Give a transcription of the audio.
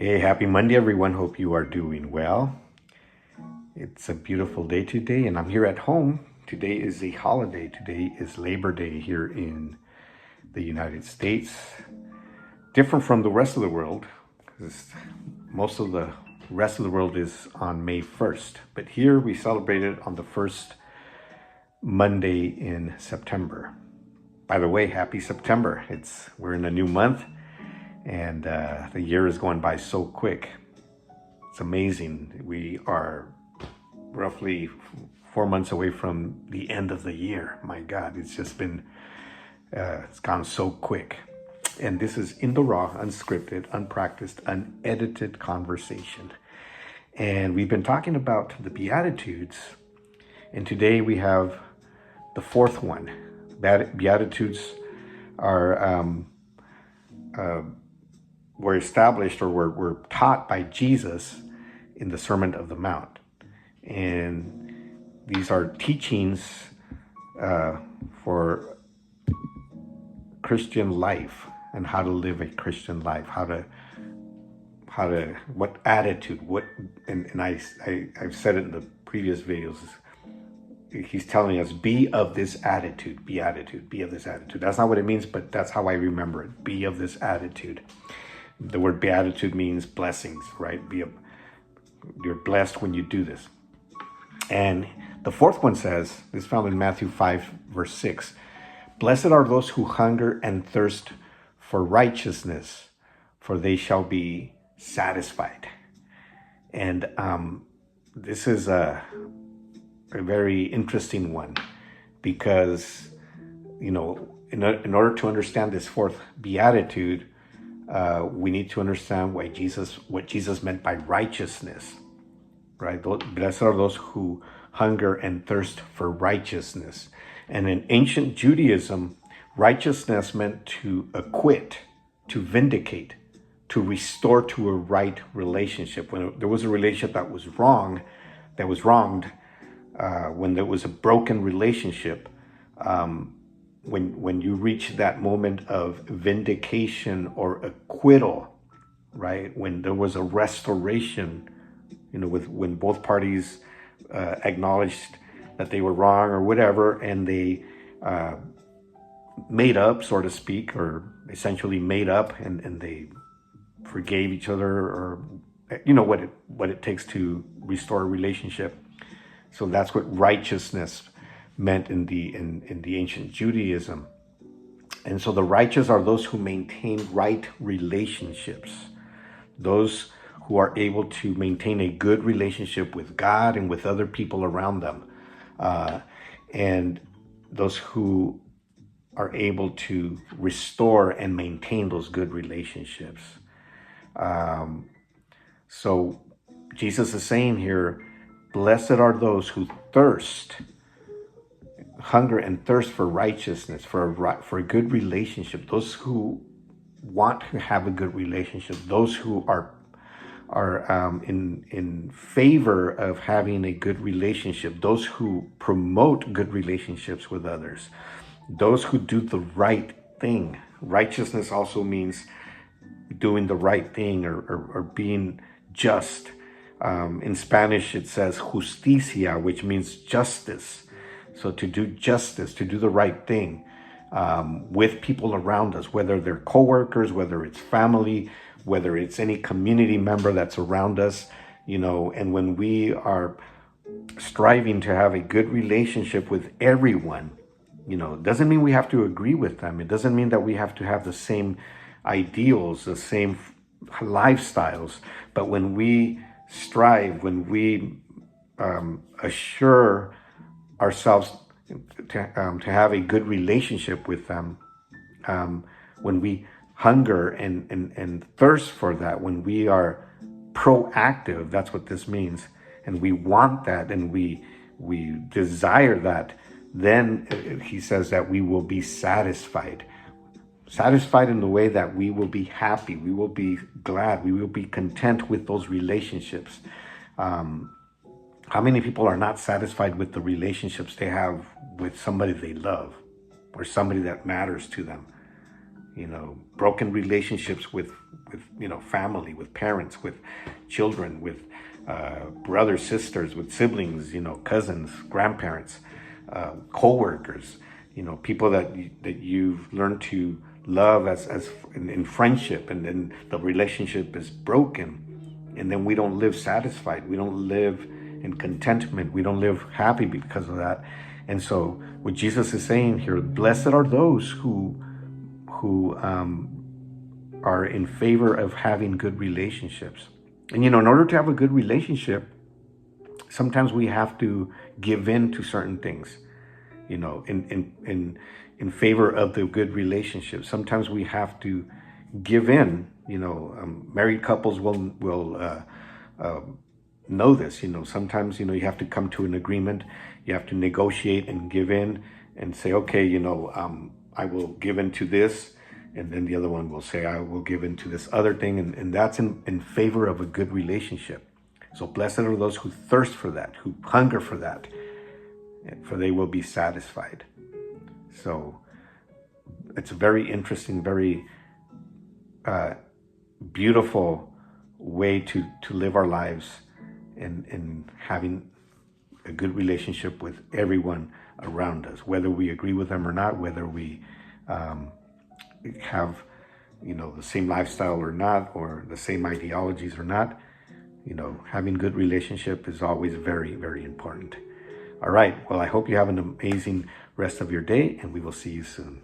Hey, happy Monday, everyone. Hope you are doing well. It's a beautiful day today, and I'm here at home. Today is a holiday. Today is Labor Day here in the United States. Different from the rest of the world, because most of the rest of the world is on May 1st. But here we celebrate it on the first Monday in September. By the way, happy September. We're in a new month, and the year is going by so quick. It's amazing. We are roughly 4 months away from the end of the year. My God, it's just been, it's gone so quick. And this is in the raw, unscripted, unpracticed, unedited conversation. And we've been talking about the Beatitudes. And today we have the fourth one. Beatitudes are were established or were taught by Jesus in the Sermon of the Mount. And these are teachings for Christian life and how to live a Christian life, what attitude, and I've said it in the previous videos. He's telling us, be of this attitude, be of this attitude. That's not what it means, but that's how I remember it. Be of this attitude. The word beatitude means blessings, right? You're blessed when you do this. And the fourth one says, this is found in Matthew 5, verse 6, blessed are those who hunger and thirst for righteousness, for they shall be satisfied. And this is a very interesting one, because, in order to understand this fourth beatitude, we need to understand what Jesus meant by righteousness, right? Blessed are those who hunger and thirst for righteousness. And in ancient Judaism, righteousness meant to acquit, to vindicate, to restore to a right relationship. When there was a relationship that was wronged, when there was a broken relationship, when you reach that moment of vindication or acquittal, right? When there was a restoration, when both parties acknowledged that they were wrong or whatever, and they made up, so to speak, or essentially made up, and they forgave each other, or what it takes to restore a relationship. So that's what righteousness meant in the ancient Judaism. And so the righteous are those who maintain right relationships, those who are able to maintain a good relationship with God and with other people around them, and those who are able to restore and maintain those good relationships. So Jesus is saying here, blessed are those who hunger and thirst for righteousness, for a good relationship, those who want to have a good relationship, those who are in favor of having a good relationship, those who promote good relationships with others, those who do the right thing. Righteousness also means doing the right thing or being just. In Spanish, it says justicia, which means justice. So to do justice, to do the right thing with people around us, whether they're coworkers, whether it's family, whether it's any community member that's around us, and when we are striving to have a good relationship with everyone, it doesn't mean we have to agree with them. It doesn't mean that we have to have the same ideals, the same lifestyles. But when we strive, when we assure ourselves to have a good relationship with them, when we hunger and thirst for that, when we are proactive, that's what this means, and we want that, and we desire that, then he says that we will be satisfied in the way that we will be happy, we will be glad, we will be content with those relationships. How many people are not satisfied with the relationships they have with somebody they love or somebody that matters to them? broken relationships with family, with parents, with children, with brothers, sisters, with siblings, cousins, grandparents, co-workers, people that you've learned to love as in friendship, and then the relationship is broken, and then we don't live satisfied, we don't live in contentment, we don't live happy because of that. And so what Jesus is saying here, blessed are those who are in favor of having good relationships. And in order to have a good relationship, sometimes we have to give in to certain things, in favor of the good relationship. Sometimes we have to give in. Married couples will know this. Sometimes you have to come to an agreement. You have to negotiate and give in and say, okay, I will give in to this, and then the other one will say, I will give in to this other thing, and that's in favor of a good relationship. So blessed are those who thirst for that, who hunger for that, for they will be satisfied. So it's a very interesting, very beautiful way to live our lives, in having a good relationship with everyone around us, whether we agree with them or not, whether we have the same lifestyle or not, or the same ideologies or not. Having good relationship is always very, very important. All right, well, I hope you have an amazing rest of your day, and we will see you soon.